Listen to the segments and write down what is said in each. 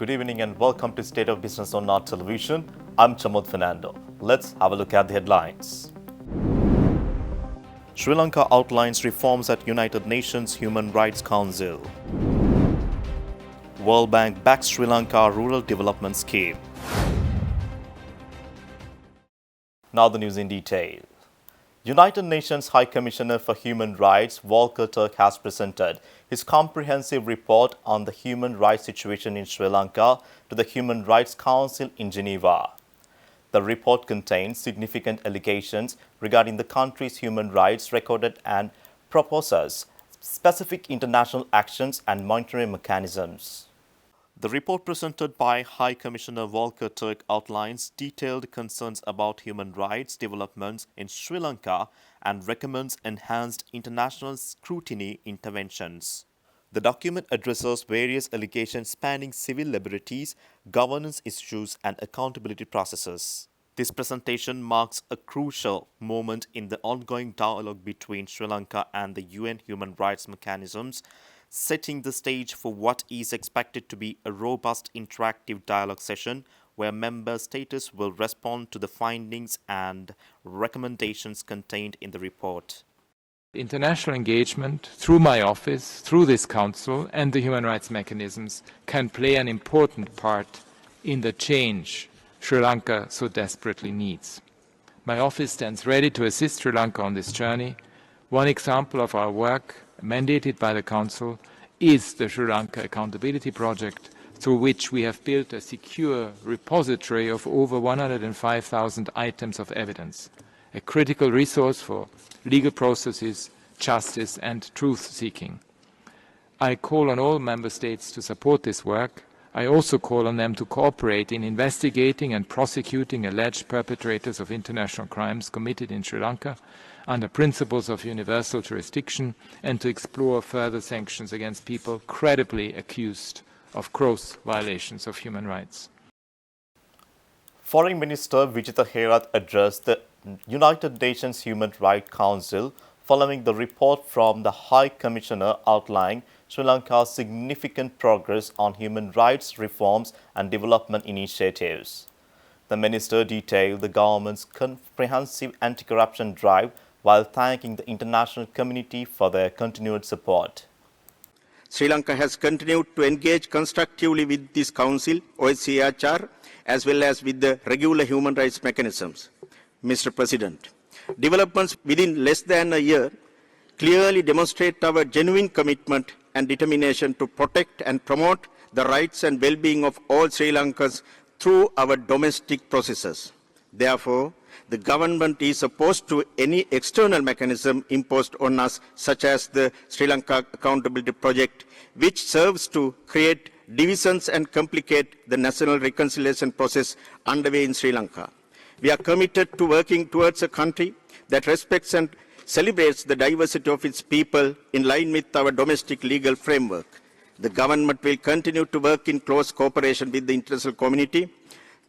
Good evening and welcome to State of Business on Our Television. I'm Chamod Fernando. Let's have a look at the headlines. Sri Lanka outlines reforms at United Nations Human Rights Council. World Bank backs Sri Lanka Rural Development Scheme. Now the news in detail. United Nations High Commissioner for Human Rights Volker Turk has presented his comprehensive report on the human rights situation in Sri Lanka to the Human Rights Council in Geneva. The report contains significant allegations regarding the country's human rights recorded and proposes specific international actions and monitoring mechanisms. The report presented by High Commissioner Volker Turk outlines detailed concerns about human rights developments in Sri Lanka and recommends enhanced international scrutiny interventions. The document addresses various allegations spanning civil liberties, governance issues, and accountability processes. This presentation marks a crucial moment in the ongoing dialogue between Sri Lanka and the UN human rights mechanisms, setting the stage for what is expected to be a robust interactive dialogue session where member states will respond to the findings and recommendations contained in the report. International engagement through my office, through this council and the human rights mechanisms can play an important part in the change Sri Lanka so desperately needs. My office stands ready to assist Sri Lanka on this journey. One example of our work, mandated by the Council, is the Sri Lanka Accountability Project, through which we have built a secure repository of over 105,000 items of evidence, a critical resource for legal processes, justice and truth-seeking. I call on all member states to support this work. I also call on them to cooperate in investigating and prosecuting alleged perpetrators of international crimes committed in Sri Lanka under principles of universal jurisdiction and to explore further sanctions against people credibly accused of gross violations of human rights. Foreign Minister Vijitha Herath addressed the United Nations Human Rights Council following the report from the High Commissioner outlining Sri Lanka's significant progress on human rights reforms and development initiatives. The minister detailed the government's comprehensive anti-corruption drive while thanking the international community for their continued support. Sri Lanka has continued to engage constructively with this council, OSCHR, as well as with the regular human rights mechanisms. Mr. President, developments within less than a year clearly demonstrate our genuine commitment and determination to protect and promote the rights and well-being of all Sri Lankans through our domestic processes. Therefore, the government is opposed to any external mechanism imposed on us, such as the Sri Lanka Accountability Project, which serves to create divisions and complicate the national reconciliation process underway in Sri Lanka. We are committed to working towards a country that respects and celebrates the diversity of its people in line with our domestic legal framework. The government will continue to work in close cooperation with the international community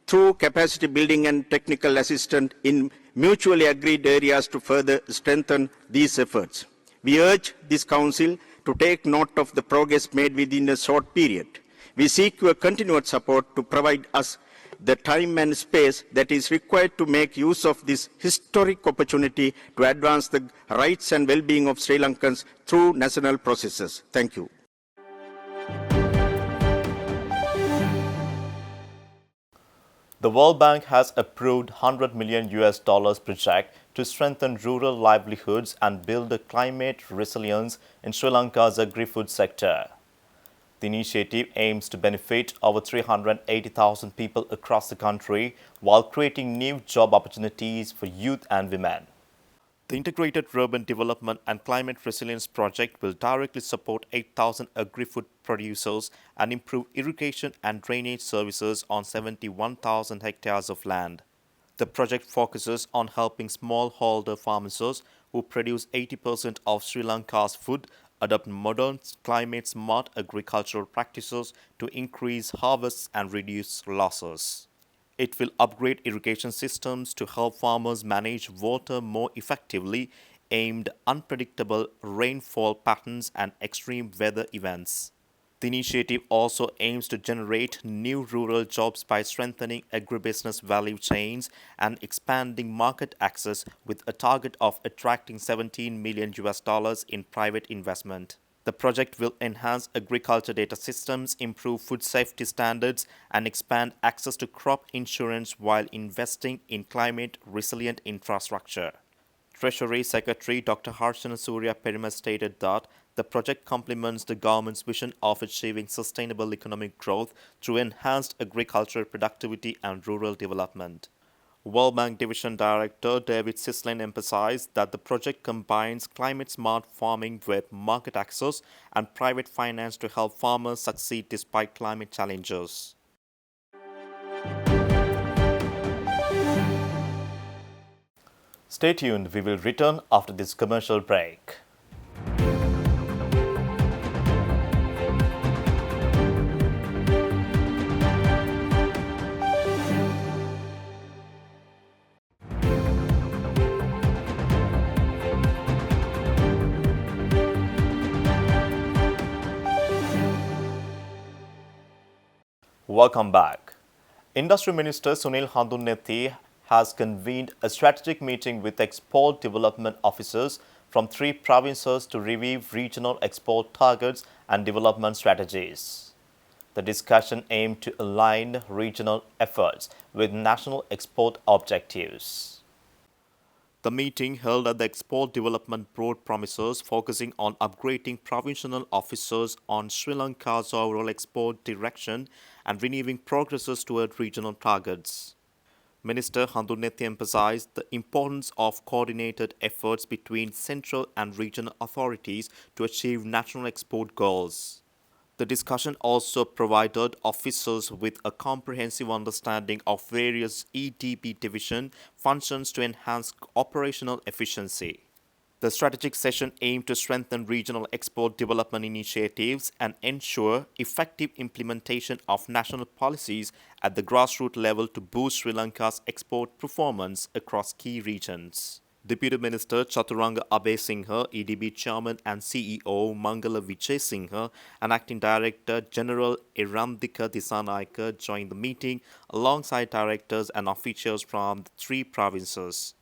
through capacity building and technical assistance in mutually agreed areas to further strengthen these efforts. We urge this Council to take note of the progress made within a short period. We seek your continued support to provide us the time and space that is required to make use of this historic opportunity to advance the rights and well-being of Sri Lankans through national processes. Thank you. The World Bank has approved $100 million project to strengthen rural livelihoods and build a climate resilience in Sri Lanka's agri-food sector. The initiative aims to benefit over 380,000 people across the country while creating new job opportunities for youth and women. The Integrated Urban Development and Climate Resilience Project will directly support 8,000 agri-food producers and improve irrigation and drainage services on 71,000 hectares of land. The project focuses on helping smallholder farmers who produce 80% of Sri Lanka's food adopt modern climate-smart agricultural practices to increase harvests and reduce losses. It will upgrade irrigation systems to help farmers manage water more effectively, aimed unpredictable rainfall patterns and extreme weather events. The initiative also aims to generate new rural jobs by strengthening agribusiness value chains and expanding market access with a target of attracting 17 million US dollars in private investment. The project will enhance agriculture data systems, improve food safety standards, and expand access to crop insurance while investing in climate resilient infrastructure. Treasury Secretary Dr. Harshana Surya Perimal stated that the project complements the government's vision of achieving sustainable economic growth through enhanced agricultural productivity and rural development. World Bank Division Director David Sislin emphasized that the project combines climate-smart farming with market access and private finance to help farmers succeed despite climate challenges. Stay tuned, we will return after this commercial break. Welcome back. Industry Minister Sunil Handunnethi has convened a strategic meeting with export development officers from 3 provinces to review regional export targets and development strategies. The discussion aimed to align regional efforts with national export objectives. The meeting held at the Export Development Board premises focusing on upgrading provincial officers on Sri Lanka's overall export direction and renewing progresses toward regional targets. Minister Handunnethi emphasized the importance of coordinated efforts between central and regional authorities to achieve national export goals. The discussion also provided officers with a comprehensive understanding of various EDB division functions to enhance operational efficiency. The strategic session aimed to strengthen regional export development initiatives and ensure effective implementation of national policies at the grassroots level to boost Sri Lanka's export performance across key regions. Deputy Minister Chaturanga Abe Singha, EDB Chairman and CEO Mangala Vijay Singha, and Acting Director General Irandika Disanaika joined the meeting alongside directors and officials from the 3 provinces.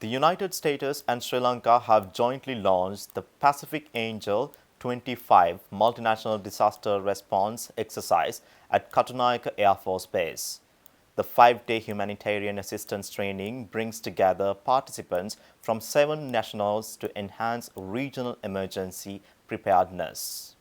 The United States and Sri Lanka have jointly launched the Pacific Angel 25 multinational disaster response exercise at Katunayake Air Force Base. The 5-day humanitarian assistance training brings together participants from 7 nationals to enhance regional emergency preparedness.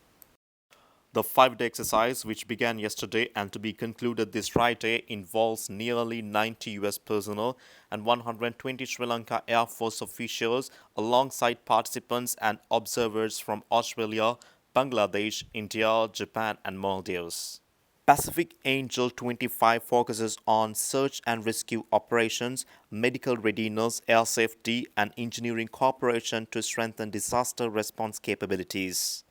The 5-day exercise, which began yesterday and to be concluded this Friday, involves nearly 90 U.S. personnel and 120 Sri Lanka Air Force officials alongside participants and observers from Australia, Bangladesh, India, Japan and Maldives. Pacific Angel 25 focuses on search and rescue operations, medical readiness, air safety, and engineering cooperation to strengthen disaster response capabilities.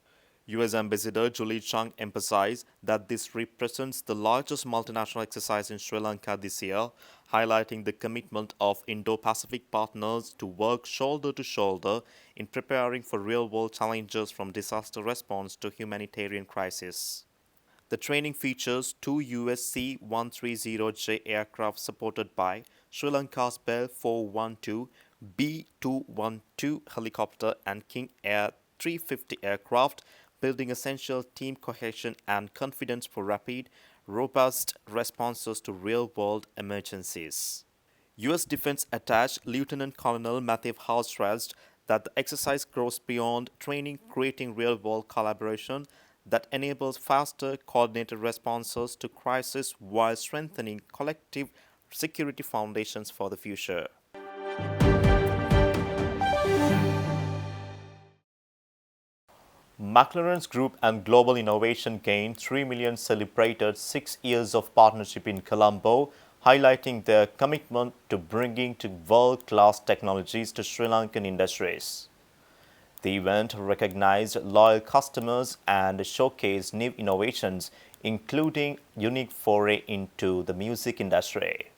U.S. Ambassador Julie Chung emphasized that this represents the largest multinational exercise in Sri Lanka this year, highlighting the commitment of Indo-Pacific partners to work shoulder to shoulder in preparing for real-world challenges from disaster response to humanitarian crisis. The training features 2 US C-130J aircraft supported by Sri Lanka's Bell 412, B-212 helicopter and King Air 350 aircraft, building essential team cohesion and confidence for rapid, robust responses to real-world emergencies. U.S. Defense Attaché Lieutenant Colonel Matthew Howe stressed that the exercise goes beyond training, creating real-world collaboration that enables faster, coordinated responses to crisis while strengthening collective security foundations for the future. McLaren's Group and Global Innovation Gain 3 million celebrated 6 years of partnership in Colombo, highlighting their commitment to bringing to world-class technologies to Sri Lankan industries. The event recognized loyal customers and showcased new innovations, including unique foray into the music industry.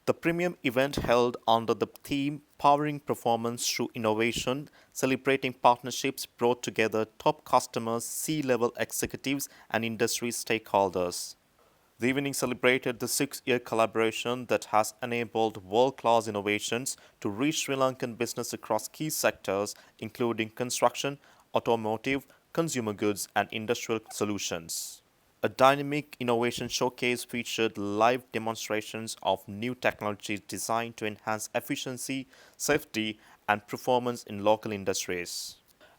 The premium event held under the theme Powering Performance Through Innovation, celebrating partnerships brought together top customers, C-level executives and industry stakeholders. The evening celebrated the 6-year collaboration that has enabled world-class innovations to reach Sri Lankan business across key sectors including construction, automotive, consumer goods and industrial solutions. A dynamic innovation showcase featured live demonstrations of new technologies designed to enhance efficiency, safety, and performance in local industries.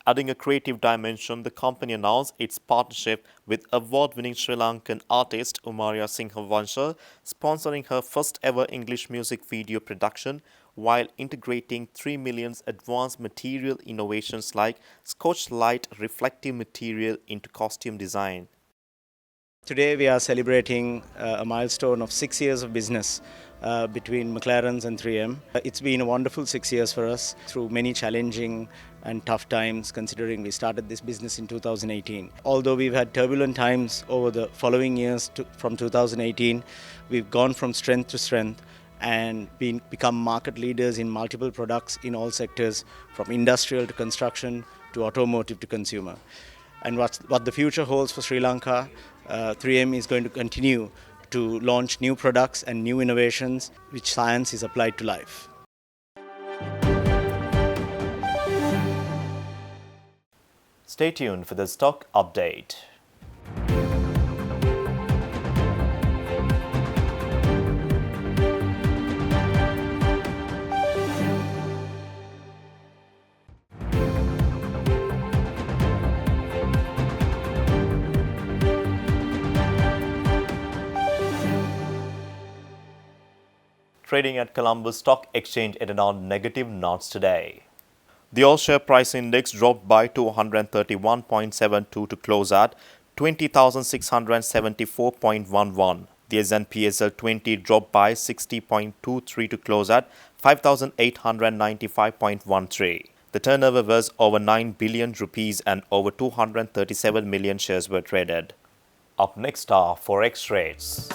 Adding a creative dimension, the company announced its partnership with award-winning Sri Lankan artist Umaria Singhawansha, sponsoring her first ever English music video production while integrating 3 million advanced material innovations like Scotch Light reflective material into costume design. Today we are celebrating a milestone of 6 years of business between McLaren's and 3M. It's been a wonderful 6 years for us through many challenging and tough times considering we started this business in 2018. Although we've had turbulent times over the following years from 2018, we've gone from strength to strength and become market leaders in multiple products in all sectors from industrial to construction to automotive to consumer. And what the future holds for Sri Lanka, 3M is going to continue to launch new products and new innovations which science is applied to life. Stay tuned for the stock update. Trading at Colombo Stock Exchange at on negative notes today. The all-share price index dropped by 231.72 to close at 20,674.11. The S&P SL 20 dropped by 60.23 to close at 5,895.13. The turnover was over 9 billion rupees and over 237 million shares were traded. Up next are Forex rates.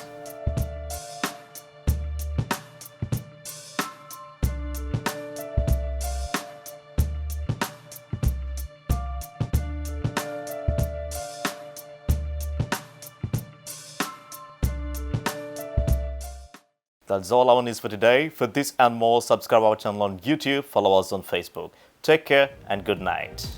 That's all our news for today. For this and more, subscribe our channel on YouTube, follow us on Facebook. Take care and good night.